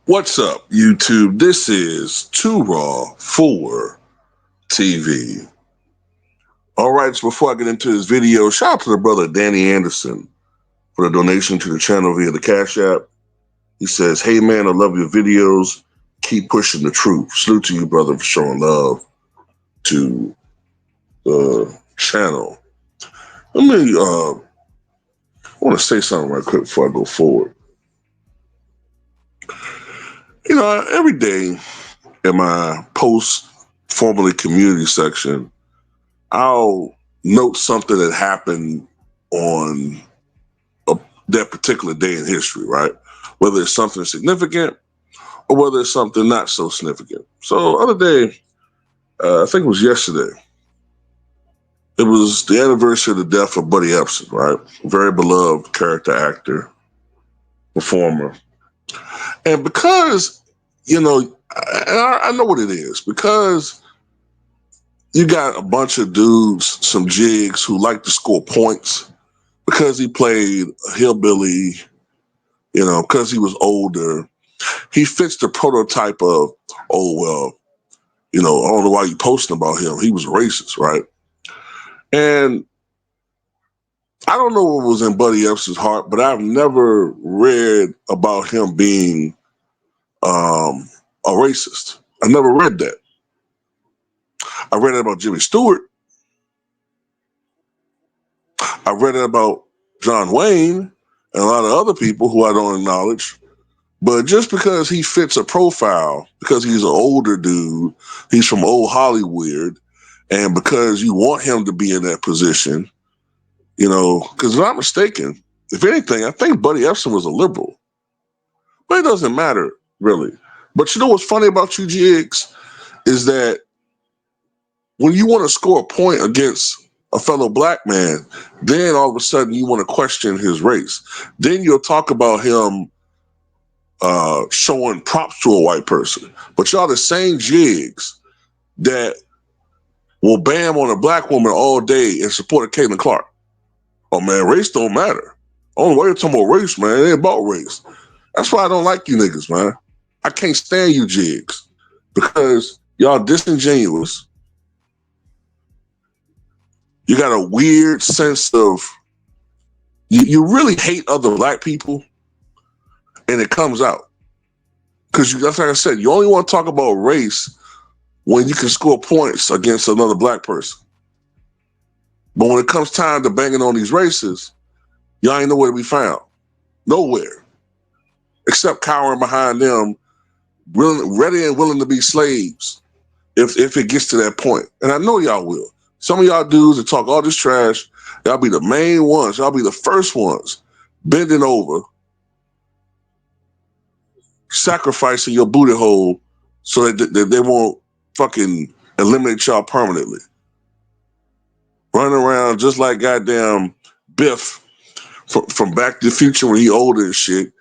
What's up, YouTube? This is Too Raw for TV. All right, so before I get into this video, shout out to the brother Danny Anderson for the donation to the channel via the Cash App. He says, "Hey man, I love your videos. Keep pushing the truth." Salute to you, brother, for showing love to the channel. I want to say something right quick before I go forward. You know, every day in my post formerly community section, I'll note something that happened on that particular day in history, right? Whether it's something significant or whether it's something not so significant. So, other day, I think it was yesterday, it was the anniversary of the death of Buddy Epstein, right? Very beloved character actor, performer. And because, you know, I know what it is, because you got a bunch of dudes, some jigs who like to score points because he played a hillbilly, you know, because he was older. He fits the prototype of, oh, well, you know, I don't know why you posting about him. He was racist, right? And I don't know what was in Buddy Epstein's heart, but I've never read about him being a racist. I never read that. I read it about Jimmy Stewart. I read it about John Wayne and a lot of other people who I don't acknowledge. But just because he fits a profile, because he's an older dude, he's from old Hollywood, and because you want him to be in that position, you know, because if I'm not mistaken, if anything, I think Buddy Epstein was a liberal. But it doesn't matter, really. But you know what's funny about you, Jigs, is that when you want to score a point against a fellow black man, then all of a sudden you want to question his race. Then you'll talk about him showing props to a white person. But y'all the same jigs that will bam on a black woman all day and support Caitlin Clark. Oh man, race don't matter. Only way you're talking about race, man, it ain't about race. That's why I don't like you niggas, man. I can't stand you jigs because y'all disingenuous. You got a weird sense of, you really hate other black people, and it comes out. Because that's like I said, you only want to talk about race when you can score points against another black person. But when it comes time to banging on these races, y'all ain't nowhere to be found. Nowhere. Except cowering behind them, ready and willing to be slaves if it gets to that point. And I know y'all will. Some of y'all dudes that talk all this trash, y'all be the main ones. Y'all be the first ones bending over, sacrificing your booty hole so that they won't fucking eliminate y'all permanently. Running around just like goddamn Biff from Back to the Future when he older and shit.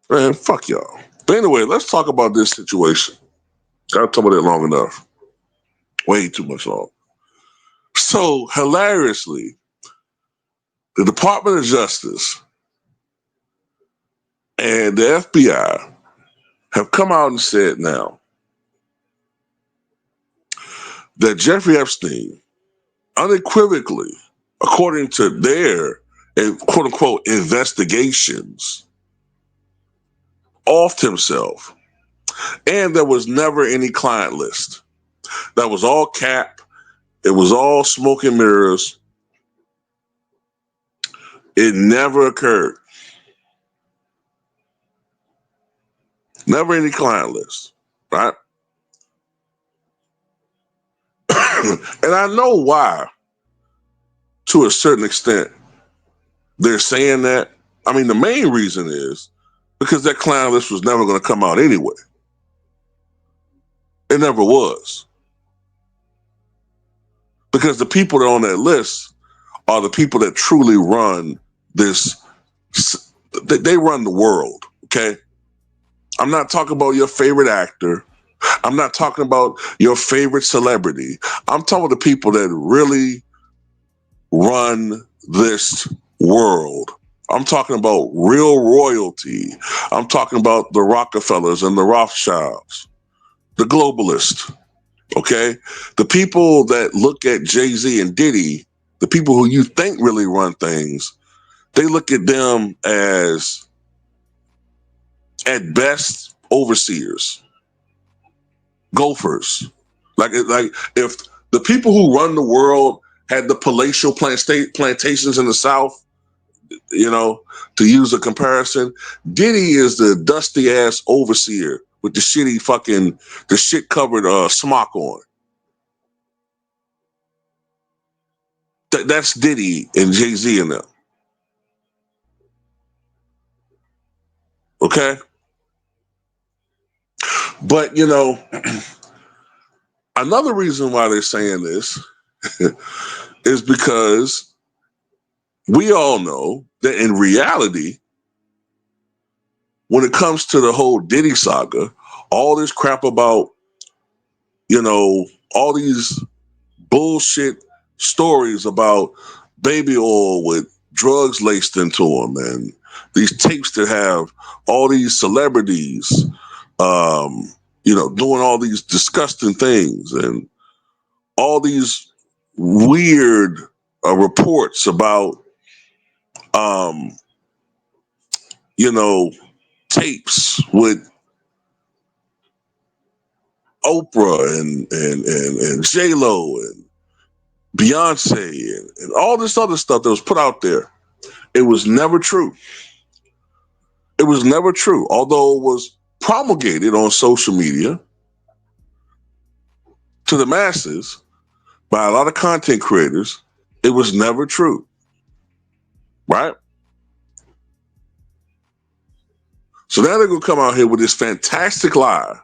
Man, fuck y'all. But anyway, let's talk about this situation. I've talked about it long enough. Way too much long. So, hilariously, the Department of Justice and the FBI have come out and said now that Jeffrey Epstein unequivocally, according to their quote unquote investigations, offed himself, and there was never any client list. That was all cap. It was all smoke and mirrors. It never occurred. Never any client list, right? And I know why, to a certain extent, they're saying that. I mean, the main reason is because that clown list was never going to come out anyway. It never was. Because the people that are on that list are the people that truly run this. They run the world, okay? I'm not talking about your favorite actor. I'm not talking about your favorite celebrity. I'm talking about the people that really run this world. I'm talking about real royalty. I'm talking about the Rockefellers and the Rothschilds, the globalists, okay? The people that look at Jay-Z and Diddy, the people who you think really run things, they look at them as, at best, overseers, gophers. Like if the people who run the world had the palatial plantations in the South, you know, to use a comparison, Diddy is the dusty ass overseer with the shit covered smock on. That's Diddy and Jay-Z and them. Okay? But, you know, another reason why they're saying this is because we all know that in reality, when it comes to the whole Diddy saga, all this crap about, you know, all these bullshit stories about baby oil with drugs laced into them, and these tapes that have all these celebrities, you know, doing all these disgusting things, and all these weird reports about, um, you know, tapes with Oprah and J Lo and Beyonce and all this other stuff that was put out there. It was never true. It was never true, although it was promulgated on social media to the masses by a lot of content creators. It was never true, right? So now they're gonna come out here with this fantastic lie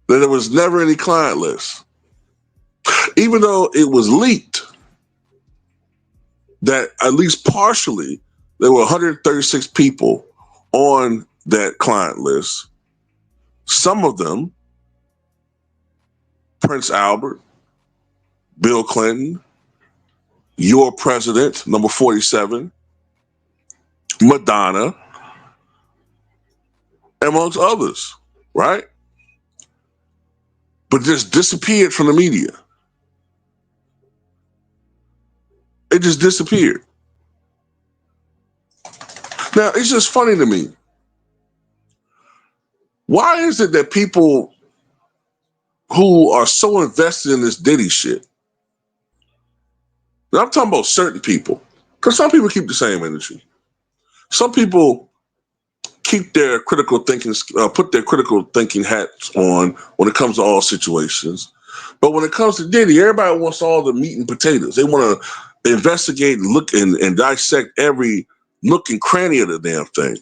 that there was never any client list, even though it was leaked that at least partially there were 136 people on that client list. Some of them, Prince Albert, Bill Clinton, your president, number 47, Madonna, amongst others, right? But just disappeared from the media. It just disappeared. Now, it's just funny to me. Why is it that people who are so invested in this Diddy shit, and I'm talking about certain people, because some people keep the same energy. Some people keep their critical thinking, put their critical thinking hats on when it comes to all situations. But when it comes to Diddy, everybody wants all the meat and potatoes. They want to investigate and look and dissect every nook and cranny of the damn thing.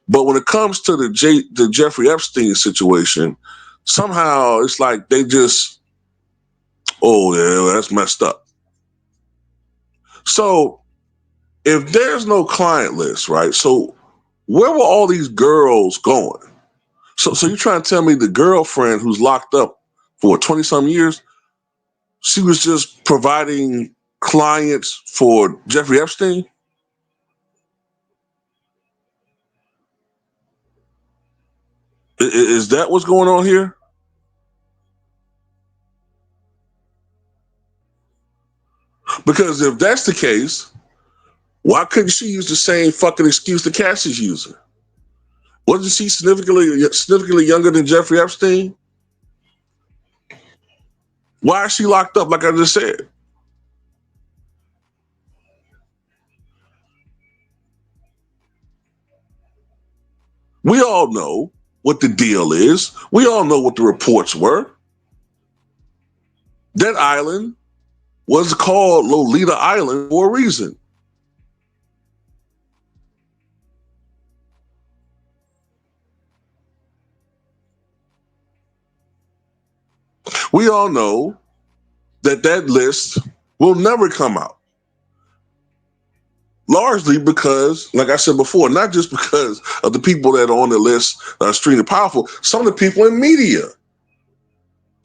But when it comes to the Jeffrey Epstein situation, somehow it's like they just, oh yeah, that's messed up. So if there's no client list, right? So where were all these girls going? So you're trying to tell me the girlfriend who's locked up for 20 some years, she was just providing clients for Jeffrey Epstein? Is that what's going on here? Because if that's the case, why couldn't she use the same fucking excuse that Cassie's using? Wasn't she significantly younger than Jeffrey Epstein? Why is she locked up, like I just said? We all know what the deal is. We all know what the reports were. That island was called Lolita Island for a reason. We all know that list will never come out. Largely because, like I said before, not just because of the people that are on the list that are extremely powerful, some of the people in media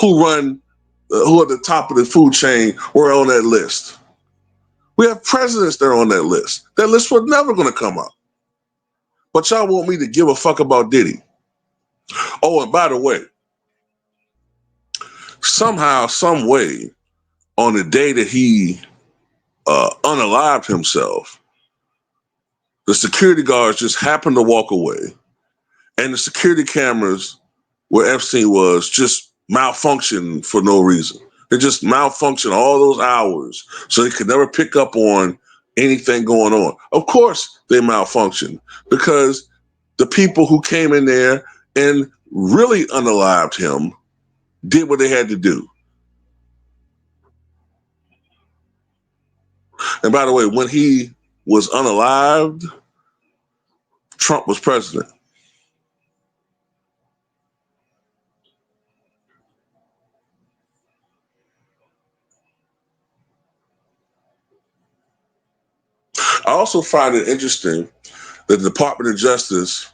who who are at the top of the food chain were on that list. We have presidents that are on that list. That list was never going to come out. But y'all want me to give a fuck about Diddy. Oh, and by the way, somehow, some way, on the day that he unalived himself, the security guards just happened to walk away, and the security cameras where Epstein was just malfunctioned for no reason. They just malfunctioned all those hours, so they could never pick up on anything going on. Of course, they malfunctioned because the people who came in there and really unalived him did what they had to do. And by the way, when he was unalived, Trump was president. I also find it interesting that the Department of Justice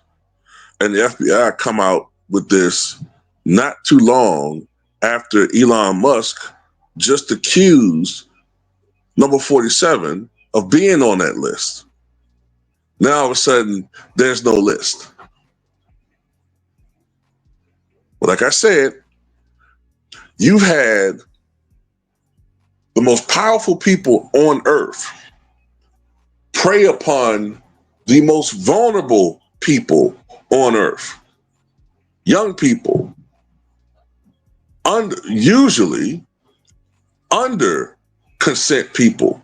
and the FBI come out with this not too long after Elon Musk just accused number 47 of being on that list. Now all of a sudden, there's no list. But like I said, you've had the most powerful people on earth prey upon the most vulnerable people on earth. Young people, usually under consent people,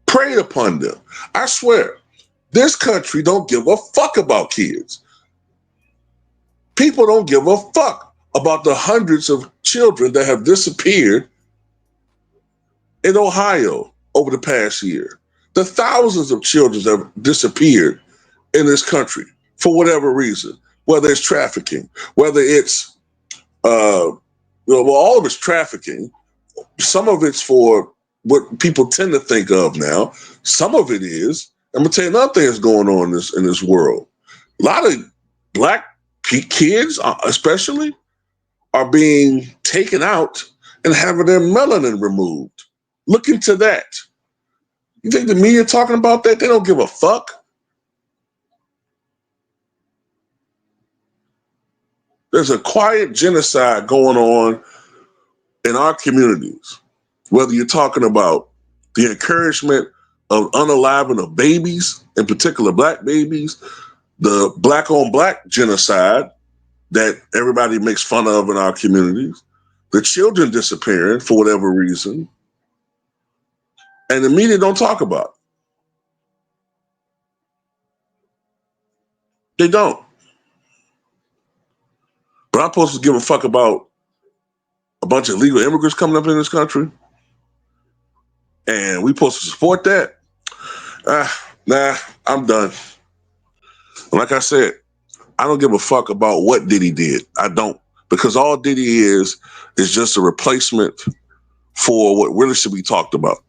preyed upon them. I swear, this country don't give a fuck about kids. People don't give a fuck about the hundreds of children that have disappeared in Ohio over the past year. The thousands of children that have disappeared in this country for whatever reason, whether it's trafficking, whether it's, all of it's trafficking. Some of it's for what people tend to think of now. Some of it is, I'm going to tell you another thing that's going on in this world. A lot of black kids, especially, are being taken out and having their melanin removed. Look into that. You think the media talking about that? They don't give a fuck. There's a quiet genocide going on in our communities, whether you're talking about the encouragement of unaliving of babies, in particular black babies, the black on black genocide that everybody makes fun of in our communities, the children disappearing for whatever reason, and the media don't talk about it. They don't. But I'm supposed to give a fuck about a bunch of illegal immigrants coming up in this country, and we supposed to support that? Nah, I'm done. Like I said, I don't give a fuck about what Diddy did. I don't, because all Diddy is just a replacement for what really should be talked about.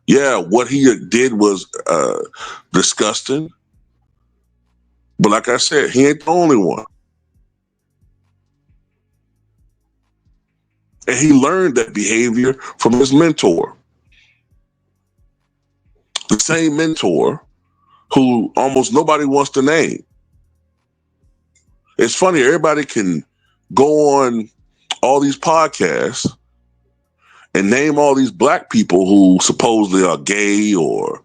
Yeah, what he did was disgusting, but like I said, he ain't the only one. And he learned that behavior from his mentor. The same mentor who almost nobody wants to name. It's funny, everybody can go on all these podcasts and name all these black people who supposedly are gay or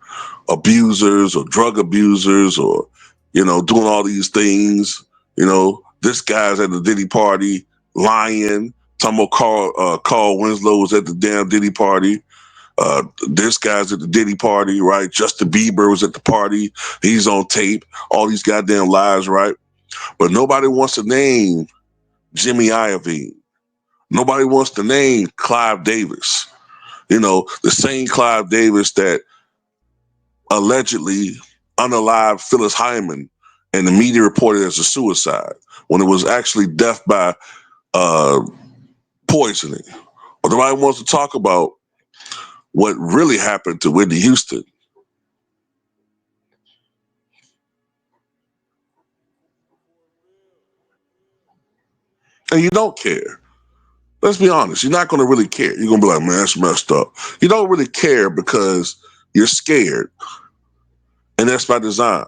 abusers or drug abusers or, doing all these things. This guy's at the Diddy party lying. Talking about Carl Winslow was at the damn Diddy party. This guy's at the Diddy party, right? Justin Bieber was at the party. He's on tape. All these goddamn lies, right? But nobody wants to name Jimmy Iovine. Nobody wants to name Clive Davis. The same Clive Davis that allegedly unalived Phyllis Hyman and the media reported as a suicide when it was actually death by poisoning. Or nobody wants to talk about what really happened to Whitney Houston. And you don't care. Let's be honest. You're not going to really care. You're going to be like, man, that's messed up. You don't really care because you're scared. And that's by design.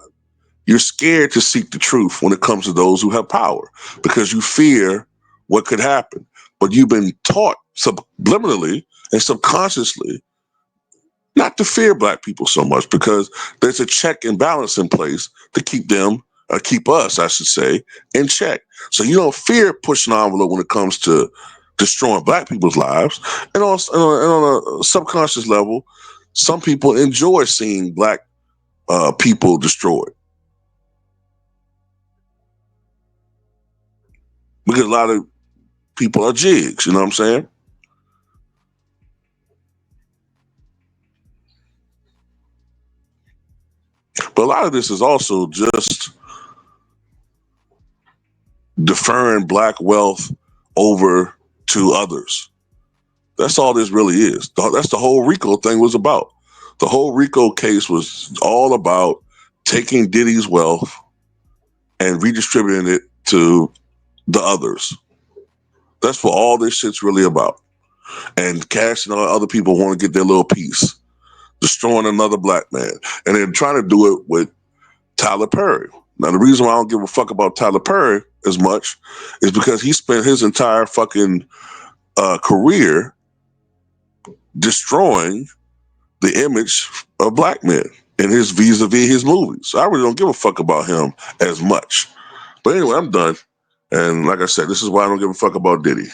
You're scared to seek the truth when it comes to those who have power because you fear what could happen. But you've been taught subliminally and subconsciously not to fear black people so much because there's a check and balance in place to keep them, keep us, I should say, in check. So you don't fear pushing the envelope when it comes to destroying black people's lives. And on a subconscious level, some people enjoy seeing black people destroyed because a lot of people are jigs, you know what I'm saying? But a lot of this is also just deferring black wealth over to others. That's all this really is. That's the whole RICO thing was about. The whole RICO case was all about taking Diddy's wealth and redistributing it to the others. That's what all this shit's really about. And cashing on other people want to get their little piece, destroying another black man. And they're trying to do it with Tyler Perry. Now, the reason why I don't give a fuck about Tyler Perry as much is because he spent his entire fucking career destroying the image of black men in his vis-a-vis his movies. So I really don't give a fuck about him as much. But anyway, I'm done. And like I said, this is why I don't give a fuck about Diddy.